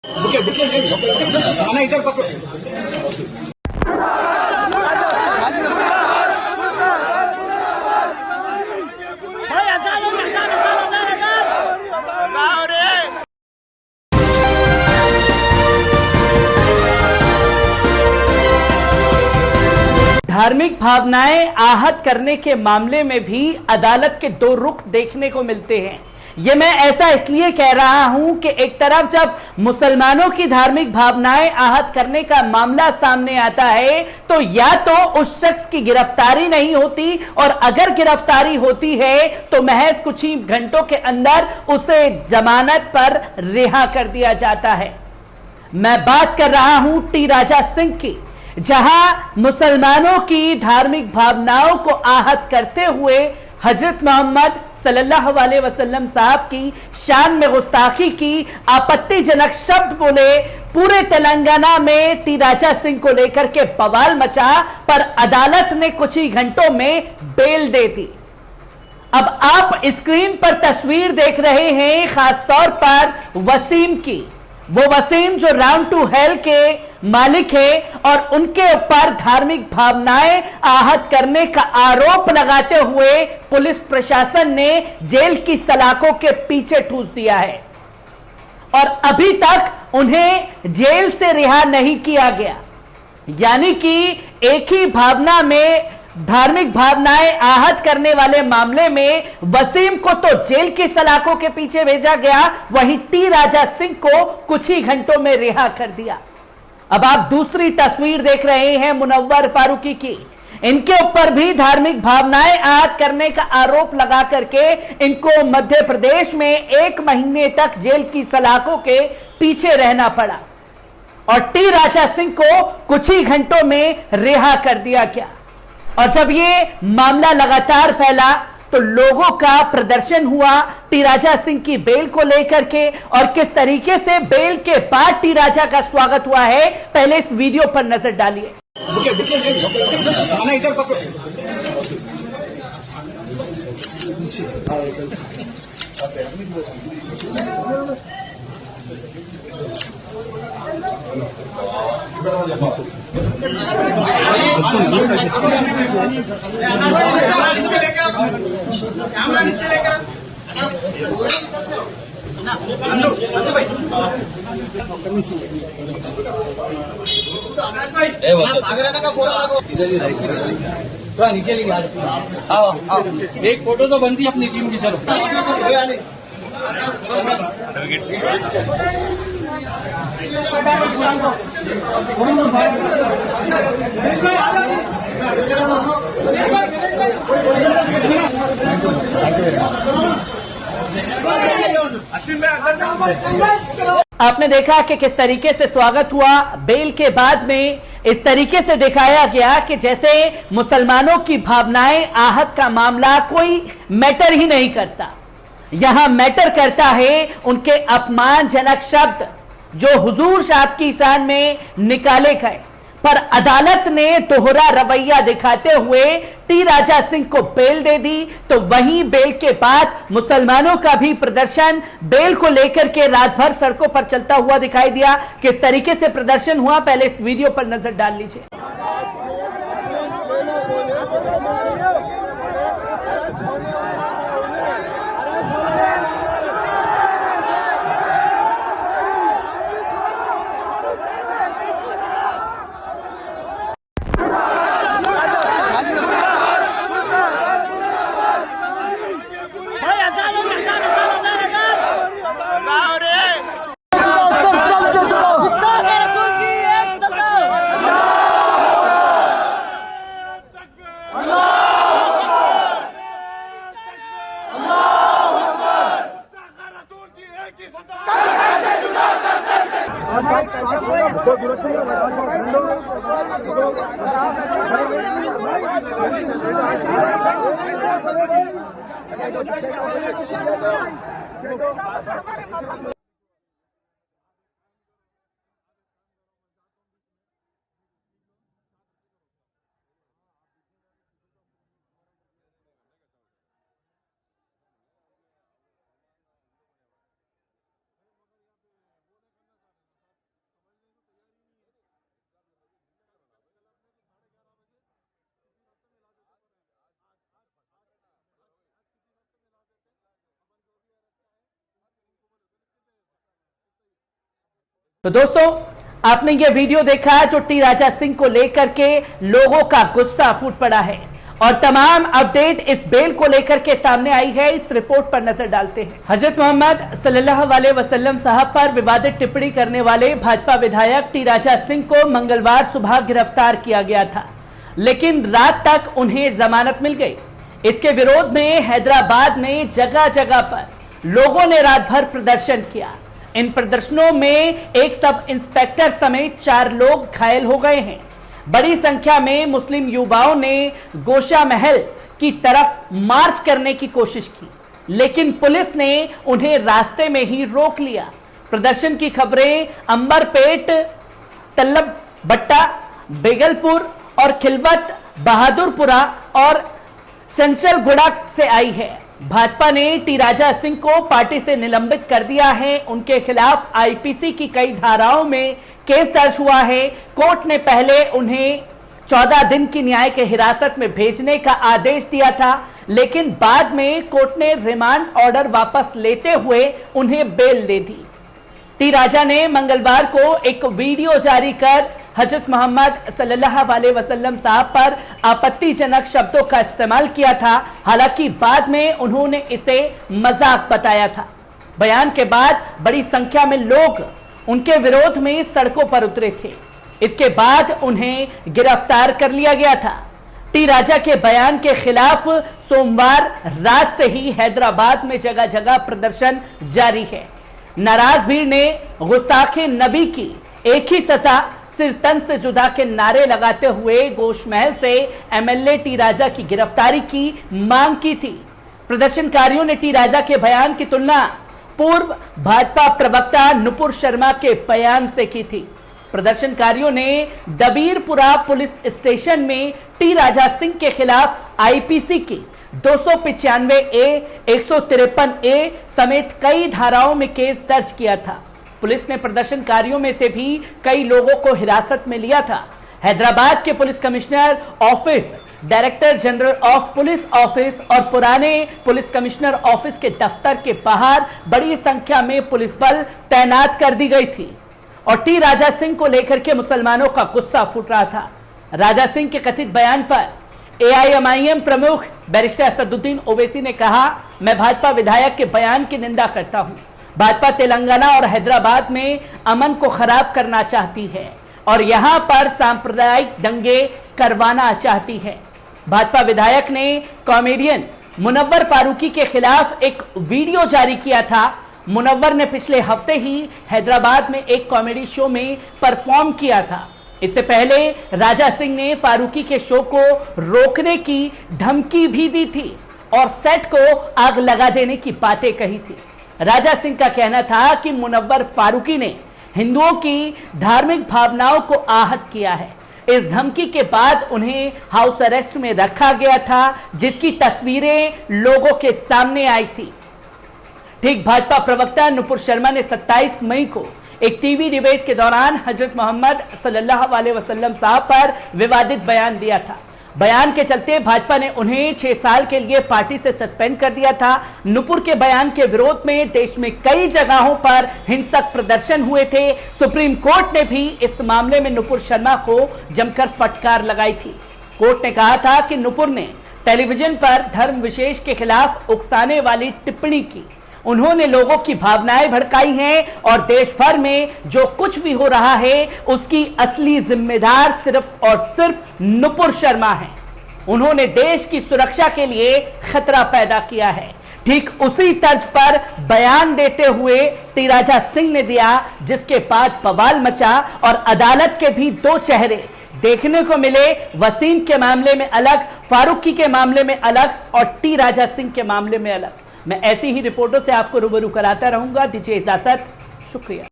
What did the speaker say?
इधर पकड़ो। धार्मिक भावनाएं आहत करने के मामले में भी अदालत के दो रुख देखने को मिलते हैं। यह मैं ऐसा इसलिए कह रहा हूं कि एक तरफ जब मुसलमानों की धार्मिक भावनाएं आहत करने का मामला सामने आता है तो या तो उस शख्स की गिरफ्तारी नहीं होती, और अगर गिरफ्तारी होती है तो महज कुछ ही घंटों के अंदर उसे जमानत पर रिहा कर दिया जाता है। मैं बात कर रहा हूं टी राजा सिंह की, जहां मुसलमानों की धार्मिक भावनाओं को आहत करते हुए हजरत मोहम्मद सल्लल्लाहु अलैहि वसल्लम साहब की शान में गुस्ताखी की आपत्तिजनक शब्द बोले, पूरे तेलंगाना में टी राजा सिंह को लेकर के बवाल मचा, पर अदालत ने कुछ ही घंटों में बेल दे दी। अब आप स्क्रीन पर तस्वीर देख रहे हैं खासतौर पर वसीम की, वो वसीम जो राउंड टू हेल के मालिक है और उनके ऊपर धार्मिक भावनाएं आहत करने का आरोप लगाते हुए पुलिस प्रशासन ने जेल की सलाखों के पीछे ठूस दिया है और अभी तक उन्हें जेल से रिहा नहीं किया गया। यानी कि एक ही भावना में धार्मिक भावनाएं आहत करने वाले मामले में वसीम को तो जेल की सलाखों के पीछे भेजा गया, वहीं टी राजा सिंह को कुछ ही घंटों में रिहा कर दिया। अब आप दूसरी तस्वीर देख रहे हैं मुनव्वर फारूकी की, इनके ऊपर भी धार्मिक भावनाएं आहत करने का आरोप लगा करके इनको मध्य प्रदेश में 1 महीने तक जेल की सलाखों के पीछे रहना पड़ा और टी राजा सिंह को कुछ ही घंटों में रिहा कर दिया गया। और जब ये मामला लगातार फैला तो लोगों का प्रदर्शन हुआ टी राजा सिंह की बेल को लेकर के, और किस तरीके से बेल के बाद टी राजा का स्वागत हुआ है, पहले इस वीडियो पर नजर डालिए। इधर पकड़ो। नीचे लेके आओ, एक फोटो तो बनती है अपनी टीम की। चलो आपने देखा कि किस तरीके से स्वागत हुआ बेल के बाद में, इस तरीके से दिखाया गया कि जैसे मुसलमानों की भावनाएं आहत का मामला कोई मैटर ही नहीं करता। यहां मैटर करता है उनके अपमानजनक शब्द जो हुजूर साहब की शान में निकाले गए, पर अदालत ने दोहरा रवैया दिखाते हुए टी राजा सिंह को बेल दे दी। तो वहीं बेल के बाद मुसलमानों का भी प्रदर्शन बेल को लेकर के रात भर सड़कों पर चलता हुआ दिखाई दिया। किस तरीके से प्रदर्शन हुआ, पहले इस वीडियो पर नजर डाल लीजिए। तो दोस्तों, आपने ये वीडियो देखा जो टी राजा सिंह को लेकर के लोगों का गुस्सा फूट पड़ा है और तमाम अपडेट इस बेल को लेकर के सामने आई है। इस रिपोर्ट पर नजर डालते हैं। हजरत मोहम्मद सल्लल्लाहु अलैहि वसल्लम साहब पर विवादित टिप्पणी करने वाले भाजपा विधायक टी राजा सिंह को मंगलवार सुबह गिरफ्तार किया गया था, लेकिन रात तक उन्हें जमानत मिल गई। इसके विरोध में हैदराबाद में जगह जगह पर लोगों ने रात भर प्रदर्शन किया। इन प्रदर्शनों में एक सब इंस्पेक्टर समेत 4 लोग घायल हो गए हैं। बड़ी संख्या में मुस्लिम युवाओं ने गोशा महल की तरफ मार्च करने की कोशिश की, लेकिन पुलिस ने उन्हें रास्ते में ही रोक लिया। प्रदर्शन की खबरें अंबरपेट, तल्लबट्टा, बेगलपुर और खिलवत बहादुरपुरा और चंचलगुड़ा से आई है। भाजपा ने टी राजा सिंह को पार्टी से निलंबित कर दिया है। उनके खिलाफ आईपीसी की कई धाराओं में केस दर्ज हुआ है। कोर्ट ने पहले उन्हें 14 दिन की न्यायिक हिरासत में भेजने का आदेश दिया था, लेकिन बाद में कोर्ट ने रिमांड ऑर्डर वापस लेते हुए उन्हें बेल दे दी। टी राजा ने मंगलवार को एक वीडियो जारी कर हजरत मोहम्मद सल्लल्लाहु अलैहि वसल्लम साहब पर आपत्तिजनक शब्दों का इस्तेमाल किया था। हालांकि बाद में उन्होंने इसे मजाक बताया था। बयान के बाद बड़ी संख्या में लोग उनके विरोध में सड़कों पर उतरे थे। इसके बाद उन्हें गिरफ्तार कर लिया गया था। टी राजा के बयान के खिलाफ सोमवार रात से ही हैदराबाद में जगह जगह प्रदर्शन जारी है। नाराज भीड़ ने गुस्ताखे नबी की एक ही सजा सिर तन से जुदा के नारे लगाते हुए गोश महल से एमएलए टी राजा की गिरफ्तारी की मांग की थी। प्रदर्शनकारियों ने टी राजा के बयान की तुलना पूर्व भाजपा प्रवक्ता नुपुर शर्मा के बयान से की थी। प्रदर्शनकारियों ने दबीरपुरा पुलिस स्टेशन में टी राजा सिंह के खिलाफ आईपीसी की 295A, 153A समेत कई धाराओं में केस दर्ज किया था। पुलिस ने प्रदर्शनकारियों में से भी कई लोगों को हिरासत में लिया था। हैदराबाद के police commissioner office, director general of police office और पुराने पुलिस कमिश्नर ऑफिस के दफ्तर के बाहर बड़ी संख्या में पुलिस बल तैनात कर दी गई थी और टी राजा सिंह को लेकर के मुसलमानों का गुस्सा फूट रहा था। राजा सिंह के कथित बयान पर AIMIM प्रमुख बैरिस्टर असदुद्दीन ओवैसी ने कहा, मैं भाजपा विधायक के बयान की निंदा करता हूं। भाजपा तेलंगाना और हैदराबाद में अमन को खराब करना चाहती है और यहां पर सांप्रदायिक दंगे करवाना चाहती है। भाजपा विधायक ने कॉमेडियन मुनव्वर फारूकी के खिलाफ एक वीडियो जारी किया था। मुनव्वर ने पिछले हफ्ते ही हैदराबाद में एक कॉमेडी शो में परफॉर्म किया था। इससे पहले राजा सिंह ने फारूकी के शो को रोकने की धमकी भी दी थी और सेट को आग लगा देने की बातें कही थी। राजा सिंह का कहना था कि मुनव्वर फारूकी ने हिंदुओं की धार्मिक भावनाओं को आहत किया है। इस धमकी के बाद उन्हें हाउस अरेस्ट में रखा गया था, जिसकी तस्वीरें लोगों के सामने आई थी। ठीक भाजपा प्रवक्ता नुपुर शर्मा ने 27 मई को एक टीवी डिबेट के दौरान हजरत मोहम्मद सल्लल्लाहु अलैहि वसल्लम साहब पर विवादित बयान दिया था। बयान के चलते भाजपा ने उन्हें 6 साल के लिए पार्टी से सस्पेंड कर दिया था। नुपुर के बयान के विरोध में देश में कई जगहों पर हिंसक प्रदर्शन हुए थे। सुप्रीम कोर्ट ने भी इस मामले में नुपुर शर्मा को जमकर फटकार लगाई थी। कोर्ट ने कहा था कि नुपुर ने टेलीविजन पर धर्म विशेष के खिलाफ उकसाने वाली टिप्पणी की। उन्होंने लोगों की भावनाएं भड़काई हैं और देश भर में जो कुछ भी हो रहा है उसकी असली जिम्मेदार सिर्फ और सिर्फ नुपुर शर्मा है। उन्होंने देश की सुरक्षा के लिए खतरा पैदा किया है। ठीक उसी तर्ज पर बयान देते हुए टी राजा सिंह ने दिया, जिसके बाद बवाल मचा और अदालत के भी 2 चेहरे देखने को मिले। वसीम के मामले में अलग, फारूकी के मामले में अलग और टी राजा सिंह के मामले में अलग। मैं ऐसी ही रिपोर्टों से आपको रूबरू कराता रहूंगा। दीजिए इजाजत, शुक्रिया।